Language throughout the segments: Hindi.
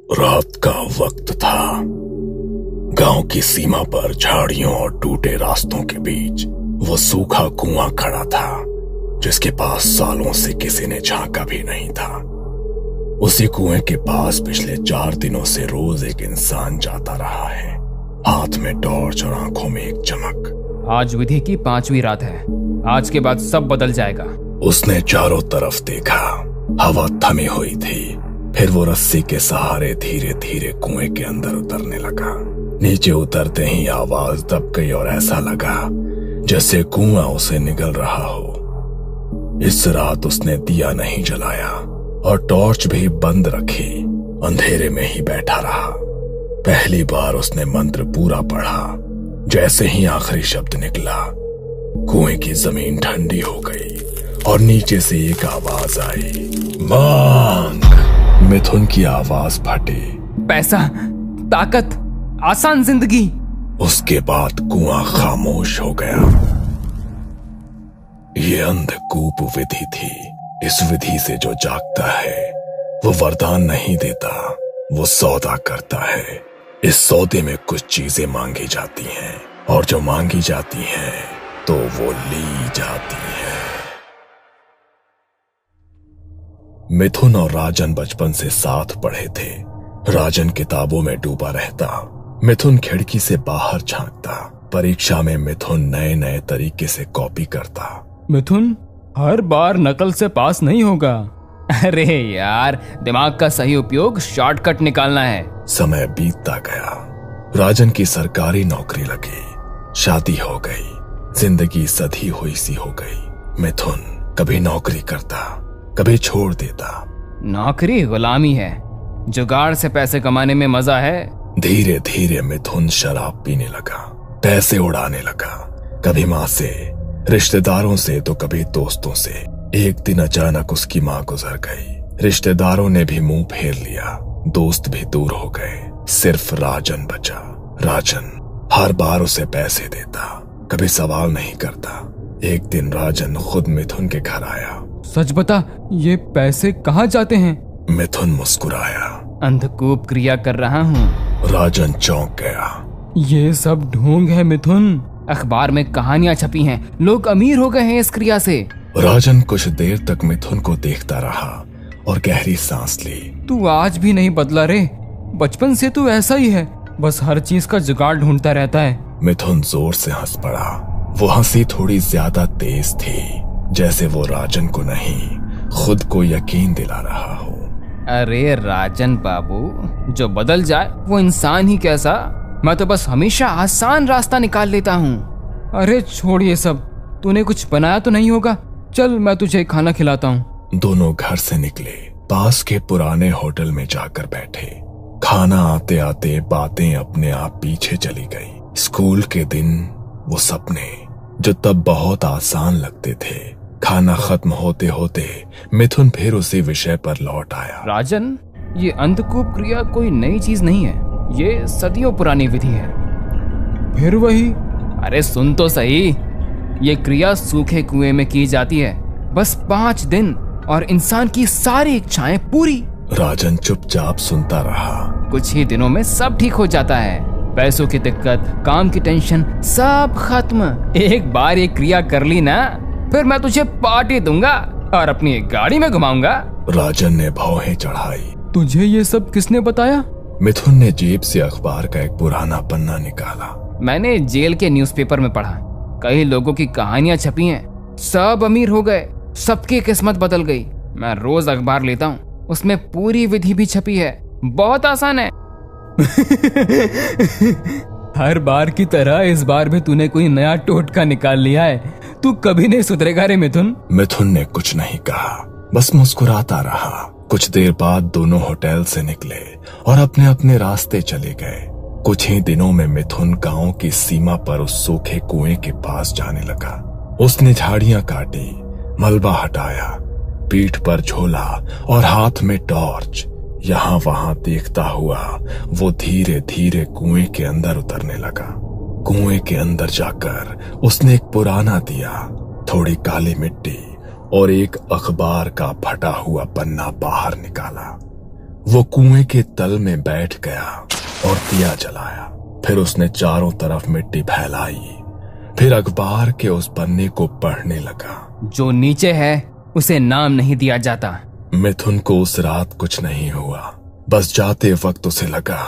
रात का वक्त था। गांव की सीमा पर झाड़ियों और टूटे रास्तों के बीच वो सूखा कुआं खड़ा था, जिसके पास सालों से किसी ने झांका भी नहीं था। उसी कुएं के पास पिछले 4 दिनों से रोज एक इंसान जाता रहा है, हाथ में टॉर्च और आंखों में एक चमक। आज विधि की 5वीं रात है। आज के बाद सब बदल जाएगा। उसने चारों तरफ देखा। हवा थमी हुई थी। फिर वो रस्सी के सहारे धीरे धीरे कुएं के अंदर उतरने लगा। नीचे उतरते ही आवाज दब गई और ऐसा लगा जैसे कुआं उसे निगल रहा हो। इस रात उसने दिया नहीं जलाया और टॉर्च भी बंद रखी। अंधेरे में ही बैठा रहा। पहली बार उसने मंत्र पूरा पढ़ा। जैसे ही आखिरी शब्द निकला, कुएं की जमीन ठंडी हो गई और नीचे से एक आवाज आई, मांग। मिथुन की आवाज फटी। पैसा, ताकत, आसान जिंदगी। उसके बाद कुआं खामोश हो गया। ये अंधकूप विधि थी। इस विधि से जो जागता है वो वरदान नहीं देता, वो सौदा करता है। इस सौदे में कुछ चीजें मांगी जाती हैं और जो मांगी जाती हैं तो वो ली जाती है। मिथुन और राजन बचपन से साथ पढ़े थे। राजन किताबों में डूबा रहता, मिथुन खिड़की से बाहर झांकता। परीक्षा में मिथुन नए नए तरीके से कॉपी करता। मिथुन, हर बार नकल से पास नहीं होगा। अरे यार, दिमाग का सही उपयोग शॉर्टकट निकालना है। समय बीतता गया। राजन की सरकारी नौकरी लगी, शादी हो गई, जिंदगी सधी हुई सी हो गई। मिथुन कभी नौकरी करता, कभी छोड़ देता। नौकरी गुलामी है, जुगाड़ से पैसे कमाने में मजा है। धीरे धीरे मिथुन शराब पीने लगा, पैसे उड़ाने लगा, कभी माँ से, रिश्तेदारों से तो कभी दोस्तों से। एक दिन अचानक उसकी माँ गुजर गई। रिश्तेदारों ने भी मुंह फेर लिया, दोस्त भी दूर हो गए, सिर्फ राजन बचा। राजन हर बार उसे पैसे देता, कभी सवाल नहीं करता। एक दिन राजन खुद मिथुन के घर आया। सच बता, ये पैसे कहाँ जाते हैं? मिथुन मुस्कुराया। अंधकूप क्रिया कर रहा हूँ। राजन चौंक गया। ये सब ढोंग है मिथुन। अखबार में कहानियां छपी हैं, लोग अमीर हो गए हैं इस क्रिया से। राजन कुछ देर तक मिथुन को देखता रहा और गहरी सांस ली। तू आज भी नहीं बदला रे। बचपन से तू ऐसा ही है, बस हर चीज का जुगाड़ ढूंढता रहता है। मिथुन जोर से हंस पड़ा। वो हंसी थोड़ी ज्यादा तेज थी, जैसे वो राजन को नहीं, खुद को यकीन दिला रहा हो। अरे राजन बाबू, जो बदल जाए वो इंसान ही कैसा। मैं तो बस हमेशा आसान रास्ता निकाल लेता हूँ। अरे छोड़ ये सब, तूने कुछ बनाया तो नहीं होगा। चल मैं तुझे खाना खिलाता हूँ। दोनों घर से निकले, पास के पुराने होटल में जाकर बैठे। खाना आते आते बातें अपने आप पीछे चली गई। स्कूल के दिन, वो सपने जो तब बहुत आसान लगते थे। खाना खत्म होते होते मिथुन फिर उसी विषय पर लौट आया। राजन, ये अंधकूप क्रिया कोई नई चीज नहीं है, ये सदियों पुरानी विधि है। फिर वही? अरे सुन तो सही। ये क्रिया सूखे कुएं में की जाती है, बस 5 दिन और इंसान की सारी इच्छाएं पूरी। राजन चुपचाप सुनता रहा। कुछ ही दिनों में सब ठीक हो जाता है। पैसों की दिक्कत, काम की टेंशन, सब खत्म। एक बार ये क्रिया कर ली ना, फिर मैं तुझे पार्टी दूंगा और अपनी एक गाड़ी में घुमाऊंगा। राजन ने भौहें चढ़ाई। तुझे ये सब किसने बताया? मिथुन ने जेब से अखबार का एक पुराना पन्ना निकाला। मैंने जेल के न्यूज़पेपर में पढ़ा, कई लोगों की कहानियां छपी हैं, सब अमीर हो गए, सबकी किस्मत बदल गई। मैं रोज अखबार लेता हूँ, उसमें पूरी विधि भी छपी है, बहुत आसान है। हर बार की तरह इस बार भी तूने कोई नया टोटका निकाल लिया है। तू कभी नहीं सुधरेगा रे मिथुन। मिथुन ने कुछ नहीं कहा, बस मुस्कुराता रहा। कुछ देर बाद दोनों होटल से निकले और अपने अपने रास्ते चले गए। कुछ ही दिनों में मिथुन गांव की सीमा पर उस सूखे कुएं के पास जाने लगा। उसने झाड़ियां काटी, मलबा हटाया, पीठ पर झोला और हाथ में टॉर्च। यहाँ वहां देखता हुआ वो धीरे धीरे कुएं के अंदर उतरने लगा। कुएं के अंदर जाकर उसने एक पुराना दिया, थोड़ी काली मिट्टी और एक अखबार का फटा हुआ पन्ना बाहर निकाला। वो कुएं के तल में बैठ गया और दिया जलाया। फिर उसने चारों तरफ मिट्टी फैलाई। फिर अखबार के उस पन्ने को पढ़ने लगा। जो नीचे है उसे नाम नहीं दिया जाता। मिथुन को उस रात कुछ नहीं हुआ। बस जाते वक्त उसे लगा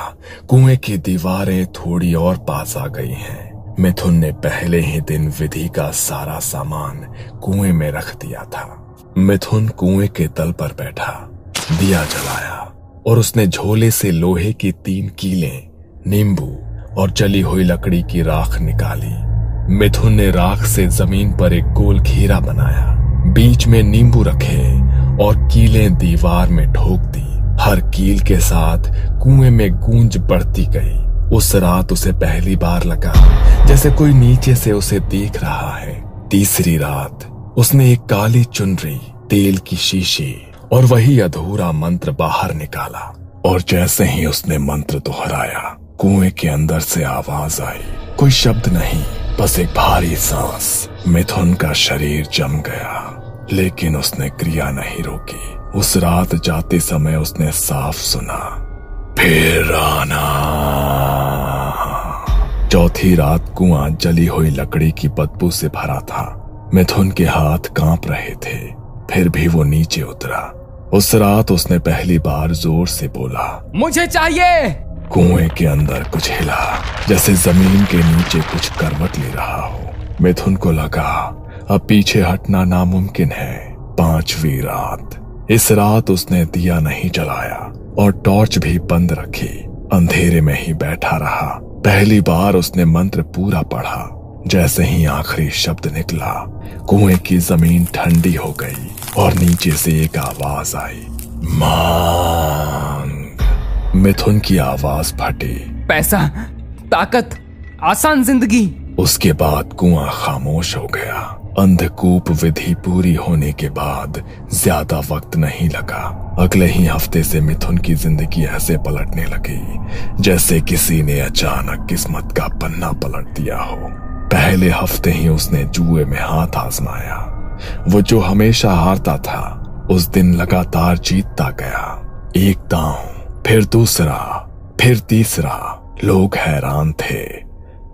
कुएं की दीवारें थोड़ी और पास आ गई हैं। मिथुन ने पहले ही दिन विधि का सारा सामान कुएं में रख दिया था। मिथुन कुएं के तल पर बैठा, दिया जलाया और उसने झोले से लोहे की 3 कीलें, नींबू और जली हुई लकड़ी की राख निकाली। मिथुन ने राख से जमीन पर एक गोल घेरा बनाया, बीच में नींबू रखे और कीलें दीवार में ठोक दी। हर कील के साथ कुएं में गूंज बढ़ती गई। उस रात उसे पहली बार लगा जैसे कोई नीचे से उसे देख रहा है। तीसरी रात उसने एक काली चुनरी, तेल की शीशी और वही अधूरा मंत्र बाहर निकाला। और जैसे ही उसने मंत्र दोहराया, कुएं के अंदर से आवाज आई। कोई शब्द नहीं, बस एक भारी सांस। मिथुन का शरीर जम गया, लेकिन उसने क्रिया नहीं रोकी। उस रात जाते समय उसने साफ सुना, फिर आना। चौथी रात कुआं जली हुई लकड़ी की बदबू से भरा था। मिथुन के हाथ कांप रहे थे, फिर भी वो नीचे उतरा। उस रात उसने पहली बार जोर से बोला, मुझे चाहिए। कुएं के अंदर कुछ हिला, जैसे जमीन के नीचे कुछ करवट ले रहा हो। मिथुन को लगा अब पीछे हटना नामुमकिन है। 5वीं रात। इस रात उसने दिया नहीं जलाया और टॉर्च भी बंद रखी। अंधेरे में ही बैठा रहा। पहली बार उसने मंत्र पूरा पढ़ा। जैसे ही आखिरी शब्द निकला, कुएं की जमीन ठंडी हो गई और नीचे से एक आवाज आई, मांग। मिथुन की आवाज फटी, पैसा, ताकत, आसान जिंदगी। उसके बाद कुआं खामोश हो गया। अंधकूप विधि पूरी होने के बाद ज्यादा वक्त नहीं लगा। अगले ही हफ्ते से मिथुन की जिंदगी ऐसे पलटने लगी जैसे किसी ने अचानक किस्मत का पन्ना पलट दिया हो। पहले हफ्ते ही उसने जुए में हाथ आजमाया। वो जो हमेशा हारता था, उस दिन लगातार जीतता गया। एक दांव, फिर दूसरा, फिर तीसरा। लोग हैरान थे,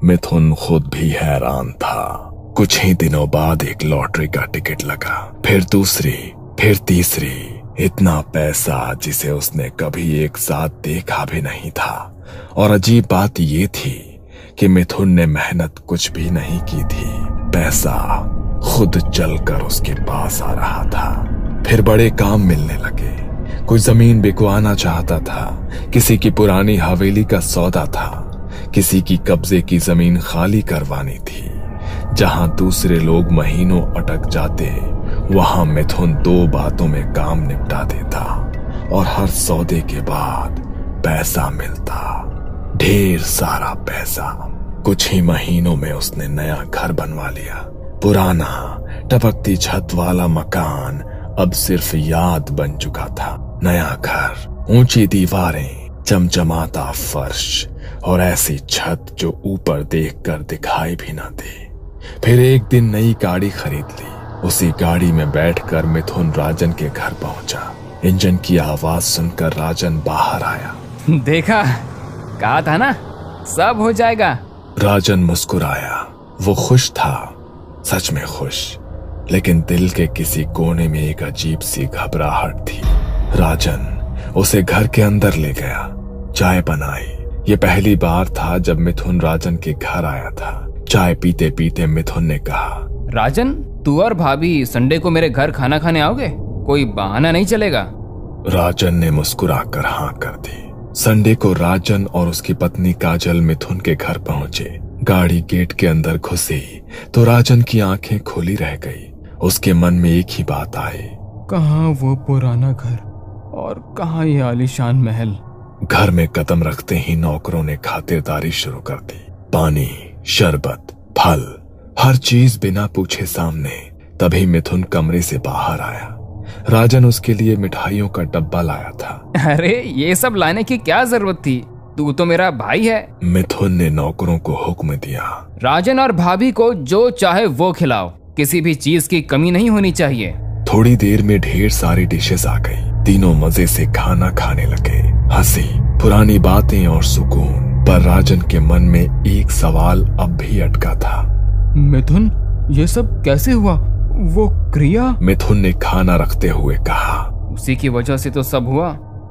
मिथुन खुद भी हैरान था। कुछ ही दिनों बाद एक लॉटरी का टिकट लगा, फिर दूसरी, फिर तीसरी। इतना पैसा जिसे उसने कभी एक साथ देखा भी नहीं था। और अजीब बात ये थी कि मिथुन ने मेहनत कुछ भी नहीं की थी। पैसा खुद चलकर उसके पास आ रहा था। फिर बड़े काम मिलने लगे। कोई जमीन बिकवाना चाहता था, किसी की पुरानी हवेली का सौदा था, किसी की कब्जे की जमीन खाली करवानी थी। जहां दूसरे लोग महीनों अटक जाते, वहां मिथुन 2 बातों में काम निपटा देता और हर सौदे के बाद पैसा मिलता, ढेर सारा पैसा। कुछ ही महीनों में उसने नया घर बनवा लिया। पुराना टपकती छत वाला मकान अब सिर्फ याद बन चुका था। नया घर, ऊंची दीवारें, चमचमाता फर्श और ऐसी छत जो ऊपर देखकर दिखाई भी ना दे। फिर एक दिन नई गाड़ी खरीद ली। उसी गाड़ी में बैठकर मिथुन राजन के घर पहुंचा। इंजन की आवाज सुनकर राजन बाहर आया। देखा, कहा था ना, सब हो जाएगा। राजन मुस्कुराया। वो खुश था, सच में खुश, लेकिन दिल के किसी कोने में एक अजीब सी घबराहट थी। राजन उसे घर के अंदर ले गया, चाय बनाई। ये पहली बार था जब मिथुन राजन के घर आया था। चाय पीते पीते मिथुन ने कहा, राजन, तू और भाभी संडे को मेरे घर खाना खाने आओगे? कोई बहाना नहीं चलेगा? राजन ने मुस्कुराकर हाँ कर दी। संडे को राजन और उसकी पत्नी काजल मिथुन के घर पहुंचे। गाड़ी गेट के अंदर घुसी तो राजन की आंखें खुली रह गई। उसके मन में एक ही बात आई, कहाँ वो पुराना घर और कहाँ ये आलीशान महल। घर में कदम रखते ही नौकरों ने खातिरदारी शुरू कर दी। पानी, शरबत, फल, हर चीज बिना पूछे सामने। तभी मिथुन कमरे से बाहर आया। राजन उसके लिए मिठाइयों का डब्बा लाया था। अरे ये सब लाने की क्या जरूरत थी? तू तो मेरा भाई है। मिथुन ने नौकरों को हुक्म दिया, राजन और भाभी को जो चाहे वो खिलाओ, किसी भी चीज की कमी नहीं होनी चाहिए। थोड़ी देर में ढेर सारी डिशेस आ गई। तीनों मजे से खाना खाने लगे। हंसी, पुरानी बातें और सुकून। पर राजन के मन में एक सवाल अब भी अटका था। मिथुन, ये सब कैसे हुआ? वो क्रिया? मिथुन ने खाना रखते हुए कहा, उसी की वजह से तो सब हुआ।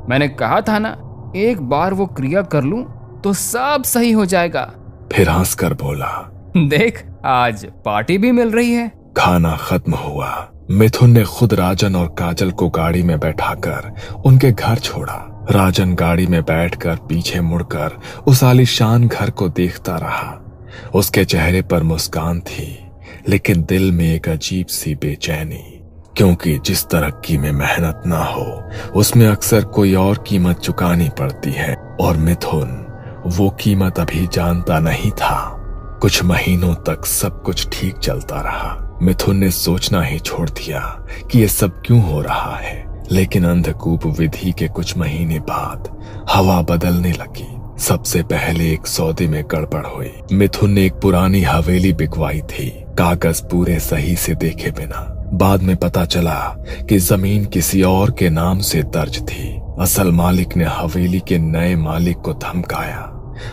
मैंने कहा था ना, एक बार वो क्रिया कर लूं तो सब सही हो जाएगा। फिर हंसकर बोला, देख, आज पार्टी भी मिल रही है। खाना खत्म हुआ। मिथुन ने खुद राजन और काजल को गाड़ी में बैठाकर उनके घर छोड़ा। राजन गाड़ी में बैठकर पीछे मुड़कर उस आलीशान घर को देखता रहा। उसके चेहरे पर मुस्कान थी, लेकिन दिल में एक अजीब सी बेचैनी, क्योंकि जिस तरक्की में मेहनत ना हो उसमें अक्सर कोई और कीमत चुकानी पड़ती है, और मिथुन वो कीमत अभी जानता नहीं था। कुछ महीनों तक सब कुछ ठीक चलता रहा। मिथुन ने सोचना ही छोड़ दिया कि ये सब क्यों हो रहा है, लेकिन अंधकूप विधि के कुछ महीने बाद हवा बदलने लगी। सबसे पहले एक सौदे में गड़बड़ हुई। मिथुन ने एक पुरानी हवेली बिकवाई थी, कागज पूरे सही से देखे बिना। बाद में पता चला कि जमीन किसी और के नाम से दर्ज थी। असल मालिक ने हवेली के नए मालिक को धमकाया।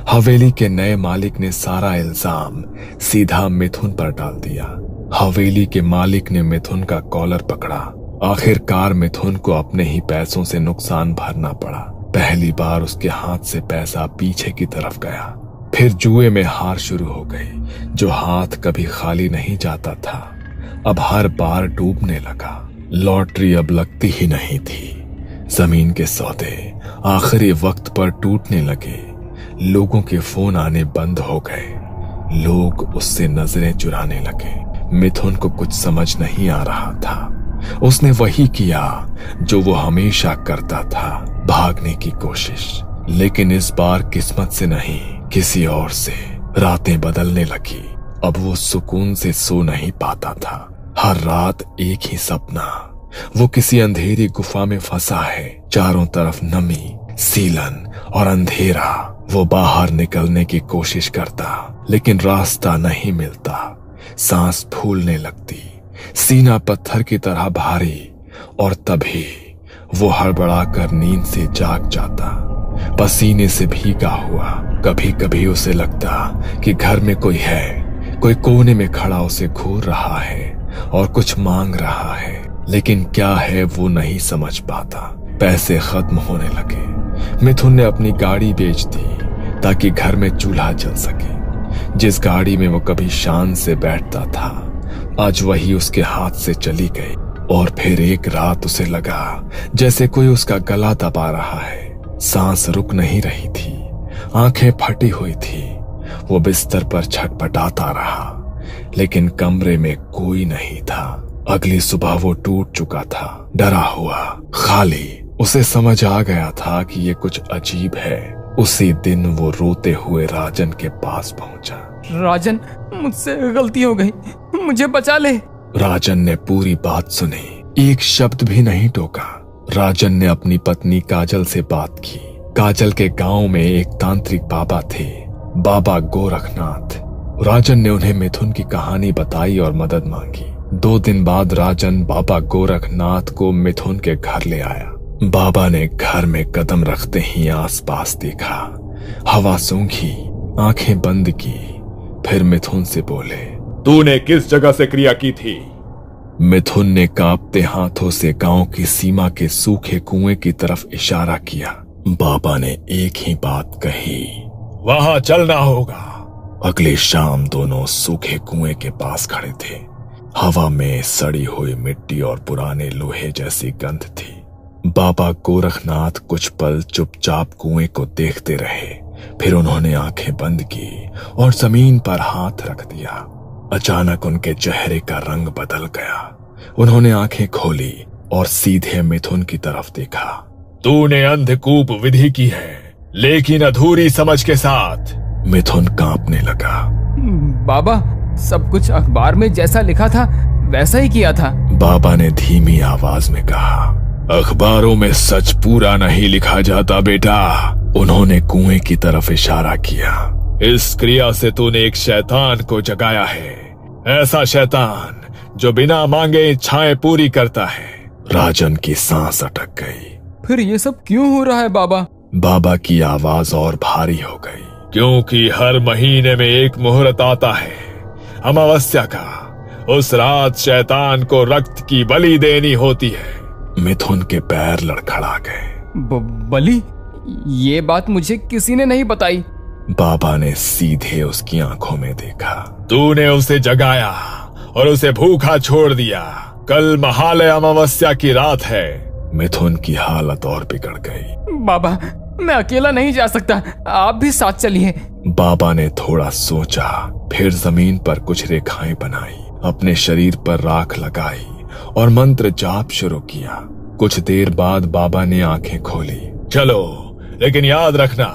हवेली के नए मालिक ने सारा इल्जाम सीधा मिथुन पर डाल दिया। हवेली के मालिक ने मिथुन का कॉलर पकड़ा। आखिरकार मिथुन को अपने ही पैसों से नुकसान भरना पड़ा। पहली बार उसके हाथ से पैसा पीछे की तरफ गया। फिर जुए में हार शुरू हो गई। जो हाथ कभी खाली नहीं जाता था, अब हर बार डूबने लगा। लॉटरी अब लगती ही नहीं थी। जमीन के सौदे आखिरी वक्त पर टूटने लगे। लोगों के फोन आने बंद हो गए। लोग उससे नजरें चुराने लगे। मिथुन को कुछ समझ नहीं आ रहा था। उसने वही किया जो वो हमेशा करता था, भागने की कोशिश। लेकिन इस बार किस्मत से नहीं, किसी और से रातें बदलने लगी। अब वो सुकून से सो नहीं पाता था। हर रात एक ही सपना, वो किसी अंधेरी गुफा में फंसा है। चारों तरफ नमी, सीलन और अंधेरा। वो बाहर निकलने की कोशिश करता, लेकिन रास्ता नहीं मिलता। सांस फूलने लगती, सीना पत्थर की तरह भारी, और तभी वो हड़बड़ाकर नींद से जाग जाता, पसीने से भीगा हुआ। कभी कभी उसे लगता कि घर में कोई है, कोई कोने में खड़ा उसे घूर रहा है और कुछ मांग रहा है, लेकिन क्या है वो नहीं समझ पाता। पैसे खत्म होने लगे। मिथुन ने अपनी गाड़ी बेच दी ताकि घर में चूल्हा जल सके। जिस गाड़ी में वो कभी शान से बैठता था, आज वही उसके हाथ से चली गई। और फिर एक रात उसे लगा जैसे कोई उसका गला दबा रहा है। सांस रुक नहीं रही थी, आंखें फटी हुई थी। वो बिस्तर पर छटपटाता रहा, लेकिन कमरे में कोई नहीं था। अगली सुबह वो टूट चुका था, डरा हुआ, खाली। उसे समझ आ गया था कि ये कुछ अजीब है। उसी दिन वो रोते हुए राजन के पास पहुंचा। राजन, मुझसे गलती हो गई, मुझे बचा ले। राजन ने पूरी बात सुनी, एक शब्द भी नहीं टोका। राजन ने अपनी पत्नी काजल से बात की। काजल के गांव में एक तांत्रिक बाबा थे, बाबा गोरखनाथ। राजन ने उन्हें मिथुन की कहानी बताई और मदद मांगी। 2 दिन बाद राजन बाबा गोरखनाथ को मिथुन के घर ले आया। बाबा ने घर में कदम रखते ही आसपास देखा। हवा सूंघी, आंखें बंद की, फिर मिथुन से बोले, तूने किस जगह से क्रिया की थी? मिथुन ने कांपते हाथों से गांव की सीमा के सूखे कुएं की तरफ इशारा किया। बाबा ने एक ही बात कही, वहां चलना होगा। अगली शाम दोनों सूखे कुएं के पास खड़े थे। हवा में सड़ी हुई मिट्टी और पुराने लोहे जैसी गंध थी। बाबा गोरखनाथ कुछ पल चुपचाप कुएं को देखते रहे, फिर उन्होंने आंखें बंद की और जमीन पर हाथ रख दिया। अचानक उनके चेहरे का रंग बदल गया। उन्होंने आंखें खोली और सीधे मिथुन की तरफ देखा। तूने अंधकूप विधि की है, लेकिन अधूरी समझ के साथ। मिथुन कांपने लगा। बाबा, सब कुछ अखबार में जैसा लिखा था वैसा ही किया था। बाबा ने धीमी आवाज में कहा, अखबारों में सच पूरा नहीं लिखा जाता बेटा। उन्होंने कुएं की तरफ इशारा किया। इस क्रिया से तूने एक शैतान को जगाया है, ऐसा शैतान जो बिना मांगे इच्छाएं पूरी करता है। राजन की सांस अटक गई। फिर ये सब क्यों हो रहा है बाबा? बाबा की आवाज और भारी हो गई। क्योंकि हर महीने में एक मुहूर्त आता है अमावस्या का। उस रात शैतान को रक्त की बलि देनी होती है। मिथुन के पैर लड़खड़ा गए। बलि? ये बात मुझे किसी ने नहीं बताई। बाबा ने सीधे उसकी आंखों में देखा। तूने उसे जगाया और उसे भूखा छोड़ दिया। कल महालय अमावस्या की रात है। मिथुन की हालत और बिगड़ गई। बाबा, मैं अकेला नहीं जा सकता, आप भी साथ चलिए। बाबा ने थोड़ा सोचा, फिर जमीन पर कुछ रेखाएं बनाई, अपने शरीर पर राख लगाई और मंत्र जाप शुरू किया। कुछ देर बाद बाबा ने आंखें खोली। चलो, लेकिन याद रखना,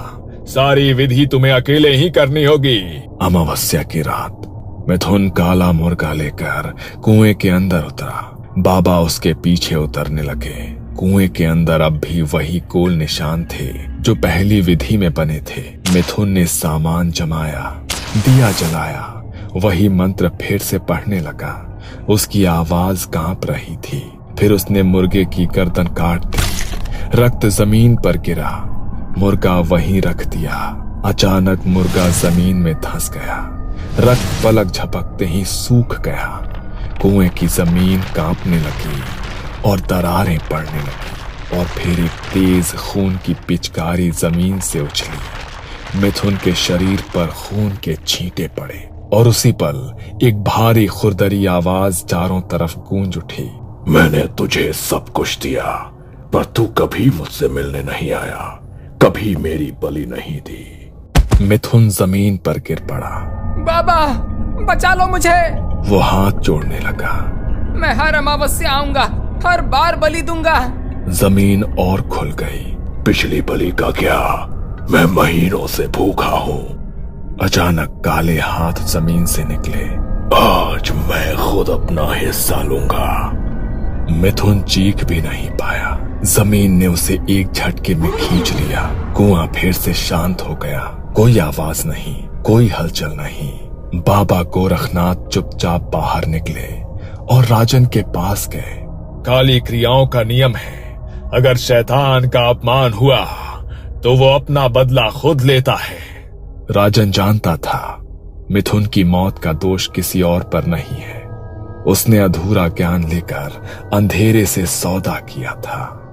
सारी विधि तुम्हें अकेले ही करनी होगी। अमावस्या की रात मिथुन काला मुर्गा लेकर कुएं के अंदर उतरा। बाबा उसके पीछे उतरने लगे। कुएं के अंदर अब भी वही गोल निशान थे जो पहली विधि में बने थे। मिथुन ने सामान जमाया, दिया जलाया, वही मंत्र फिर से पढ़ने लगा। उसकी आवाज कांप रही थी। फिर उसने मुर्गे की गर्दन काट दी। रक्त जमीन पर गिरा। मुर्गा वहीं रख दिया। अचानक मुर्गा जमीन में धंस गया। रक्त पलक झपकते ही सूख गया। कुएं की जमीन कांपने लगी और दरारें पड़ने लगी और फिर एक तेज खून की पिचकारी जमीन से उछली। मिथुन के शरीर पर खून के छींटे पड़े और उसी पल एक भारी खुरदरी आवाज चारों तरफ गूंज उठी। मैंने तुझे सब कुछ दिया, पर तू कभी मुझसे मिलने नहीं आया, कभी मेरी बलि नहीं दी। मिथुन जमीन पर गिर पड़ा। बाबा, बचा लो मुझे। वो हाथ जोड़ने लगा। मैं हर अमावस्या आऊंगा, हर बार बलि दूंगा। जमीन और खुल गई। पिछली बलि का क्या, मैं महीनों से भूखा हूँ। अचानक काले हाथ जमीन से निकले। आज मैं खुद अपना हिस्सा लूंगा। मिथुन चीख भी नहीं पाया। जमीन ने उसे एक झटके में खींच लिया। कुआं फिर से शांत हो गया। कोई आवाज नहीं, कोई हलचल नहीं। बाबा गोरखनाथ चुपचाप बाहर निकले और राजन के पास गए। काली क्रियाओं का नियम है, अगर शैतान का अपमान हुआ तो वो अपना बदला खुद लेता है। राजन जानता था मिथुन की मौत का दोष किसी और पर नहीं है। उसने अधूरा ज्ञान लेकर अंधेरे से सौदा किया था।